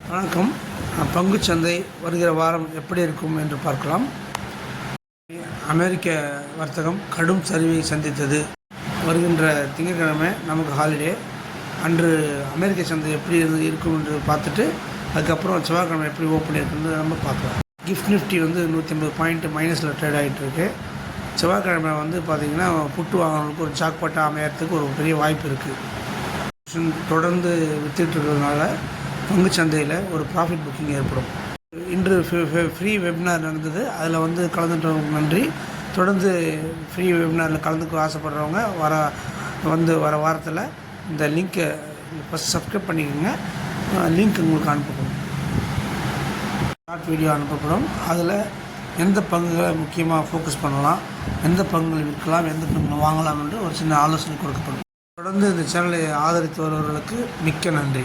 வணக்கம். பங்குச்சந்தை வருகிற வாரம் எப்படி இருக்கும் என்று பார்க்கலாம். அமெரிக்க வர்த்தகம் கடும் சரிவை சந்தித்தது. வருகின்ற திங்கட்கிழமை நமக்கு ஹாலிடே. அன்று அமெரிக்க சந்தை எப்படி இருக்கும் என்று பார்த்துட்டு அதுக்கப்புறம் செவ்வாய்க்கிழமை எப்படி ஓப்பன் இருக்குன்னு நம்ம பார்க்கலாம். கிஃப்ட் நிஃப்டி 150 பாயிண்ட் மைனஸில் ட்ரேட் ஆகிட்டுருக்கு. செவ்வாய்க்கிழமை பார்த்திங்கன்னா புட்டு வாங்கினவங்களுக்கு ஒரு ஜாக்பாட்டா அமையறதுக்கு ஒரு பெரிய வாய்ப்பு இருக்குது. தொடர்ந்து விற்றுட்டுருக்கிறதுனால பங்குச்சந்தையில் ஒரு ப்ராஃபிட் புக்கிங் ஏற்படும். இன்று ஃப்ரீ வெபினார் நடந்தது. அதில் கலந்துட்டவங்க நன்றி. தொடர்ந்து ஃப்ரீ வெபினாரில் கலந்துக்க ஆசைப்படுறவங்க வர வாரத்தில் இந்த லிங்க்கை ஃபஸ்ட் சப்ஸ்கிரைப் பண்ணிக்கோங்க. லிங்க் உங்களுக்கு அனுப்பப்படும், ஷார்ட் வீடியோ அனுப்பப்படும். அதில் எந்த பங்குகளை முக்கியமாக ஃபோக்கஸ் பண்ணலாம், எந்த பங்குகளை விற்கலாம், எந்த பங்குகளை வாங்கலாம் என்று ஒரு சின்ன ஆலோசனை கொடுக்கப்படும். தொடர்ந்து இந்த சேனலை ஆதரித்து வருபவர்களுக்கு மிக்க நன்றி.